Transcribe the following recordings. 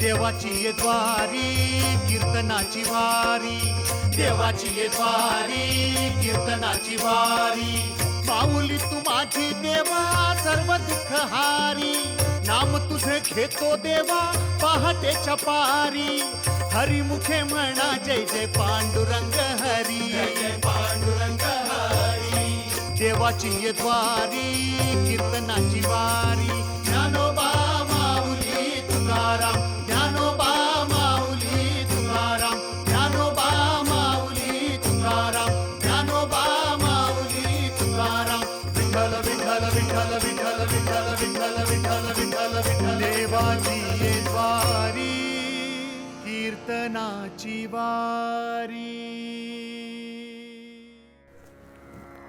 देवाची ये द्वारी कीर्तनाची वारी, देवाची ये द्वारी कीर्तनाची वारी। माऊली तू माझी देवा सर्व दुःख हारी, नाम तुझे घेतो देवा पहाटेच्या पारी। हरिमुखे म्हणा जय जय पांडुरंग हरी, जय जय पांडुरंग हरी। देवाची ये द्वारी कीर्तनाची वारी, ज्ञानोबा माऊली तुकाराम, ज्ञानोबा माऊली तुकाराम, ज्ञानोबा माऊली तुकाराम, ज्ञानोबा माऊली तुकाराम। विठ्ठल विठ्ठल विठ्ठल विठ्ठल विठ्ठल विठ्ठल विठ्ठल विठ्ठल विठ्ठल। देवाची ये द्वारी कीर्तनाची वारी।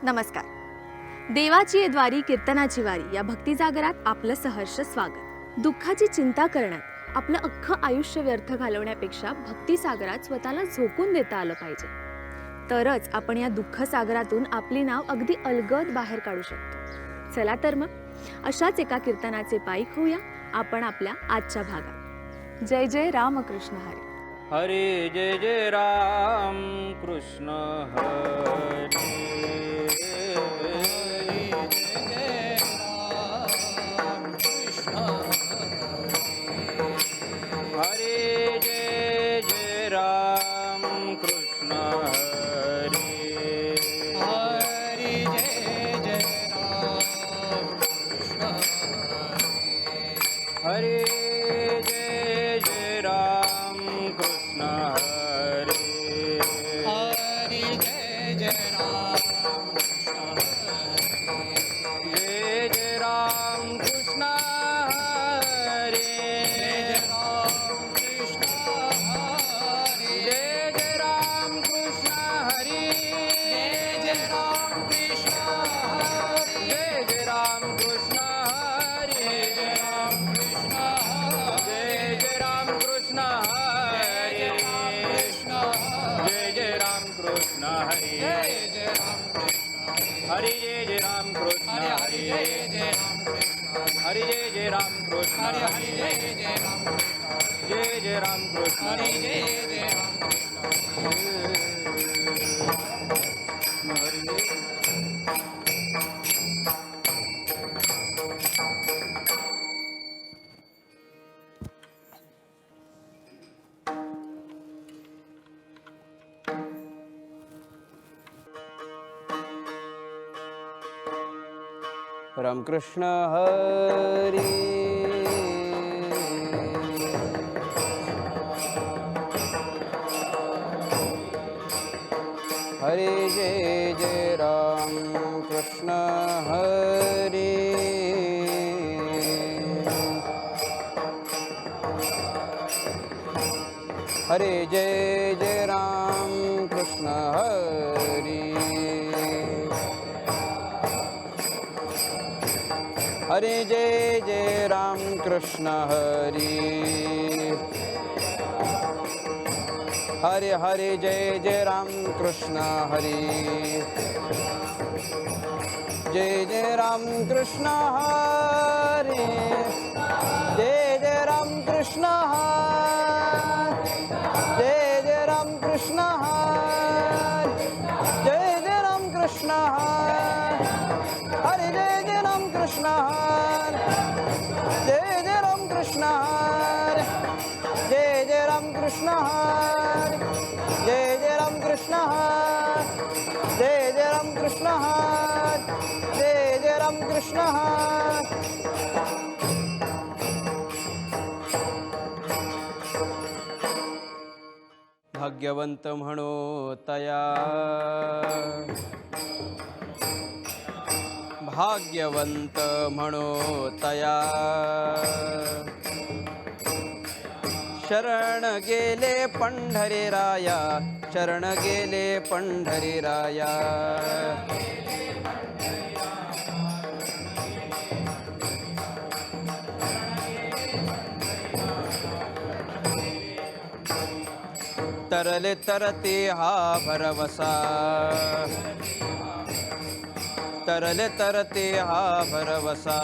नमस्कार. देवाची ये द्वारी कीर्तनाची वारी या भक्ती जागरात आपलं सहर्ष स्वागत. दुःखाची चिंता करण्यात आपलं अख्खं आयुष्य व्यर्थ घालवण्यापेक्षा भक्ती सागरात स्वतःला झोकून देता आलं पाहिजे, तरच आपण या दुःख सागरातून आपली नाव अगदी अलगद बाहेर काढू शकतो. चला तर मग अशाच एका कीर्तनाचे पाईक होऊया आपण आपल्या आजच्या भागात. जय जय रामकृष्ण हरी. हरे जय जय राम कृष्ण हरे, हरे जय जय राम कृष्ण हरे, हरे जय जय राम कृष्ण हरे, हरे जय जय राम कृष्ण हरे, हरे जय जय राम कृष्ण हरे, जय जय राम कृष्ण हरे, जय जय राम कृष्ण हरे, जय जय राम कृष्ण हरे, जय जय राम कृष्ण हरे, जय जय राम कृष्ण हरे, जय जय राम कृष्ण हरे, जय जय राम कृष्ण हरे, जय जय राम कृष्ण हरे, जय जय राम कृष्ण हरे, जय जय राम कृष्ण हरे, जय जय राम कृष्ण, जय जय राम कृष्ण हरे, जय जय राम रामकृष्ण हरी. हरे जय जय राम कृष्ण हरे, हरे जय जय राम कृष्ण हरे, हरे जय जय राम कृष्ण हरे, हरे हरे जय जय राम कृष्ण हरे, जय जय राम कृष्ण हरे, जय जय राम कृष्ण हरे, जय जय राम कृष्ण हरे, जय जय राम कृष्ण हरे, हरे जय जय राम कृष्ण हरे, जय जय राम कृष्ण हरे, जय जय राम कृष्ण हरे, जय जय राम कृष्ण हरे, जय जय राम कृष्ण हरे, जय जय राम कृष्ण हरे. भाग्यवंत म्हणो तया, भाग्यवंत म्हणो तया, शरण गेले पंढरी राया, शरण गेले पंढरी राया, तरले तरते हा भरवसा, तरले तरते हा भरवसा,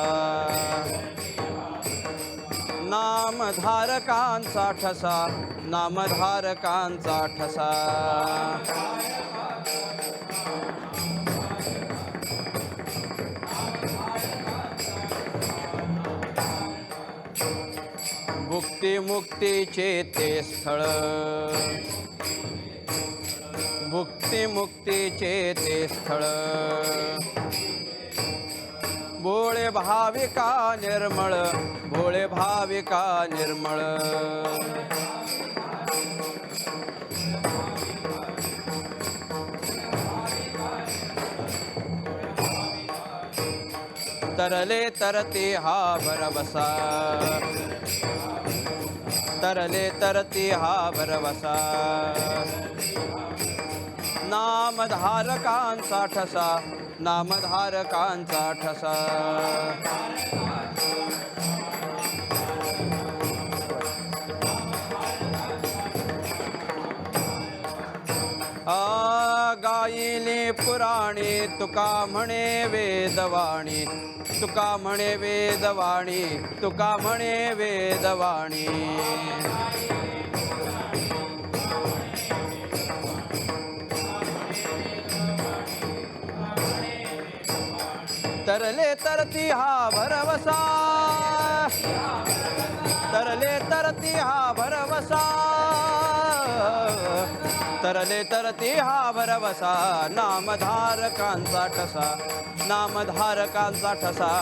नामधारकांचा ठसा नामधारकांचा ठसा भुक्ती मुक्तीचे ते स्थळ भुक्ती मुक्तीचे ते स्थळ भोळे भाविका निर्मळ भोळे भाविका निर्मळ तरले तरते हा भरवसा तरले तरते हा भरवसा नामधारकांचा ठसा नामधारकांचा ठसा गायिले पुराणे तुका म्हणे वेदवाणी तुका म्हणे वेदवाणी तुका म्हणे वेदवाणी तरले तरती हा भरवसा तरले तरती हा भरवसा तरले तरती हा भरवसा नामधारकांचा ठसा नामधारकांचा ठसा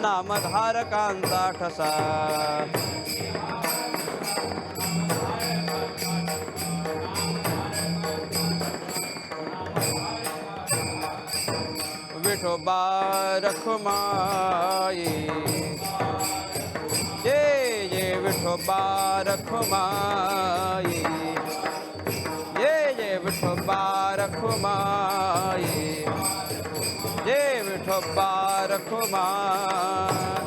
नामधारकांचा ठसा विठोबा रखुमाई ये विठोबा रखुमाई ये विठोबा रखुमाई ये विठोबा रखुमाई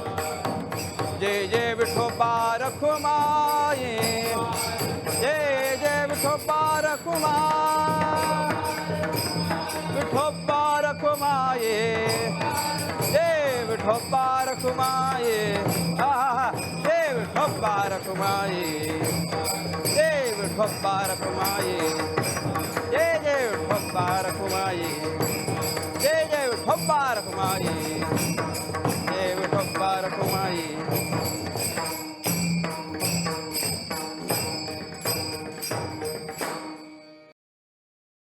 ये विठोबा रखुमाई ये विठोबा रखुमाई विठोबा रखुमाई ये विठोबा रखुमाई ये विठोबा रखुमाई ये विठोबा रखुमाई ये विठोबा रखुमाई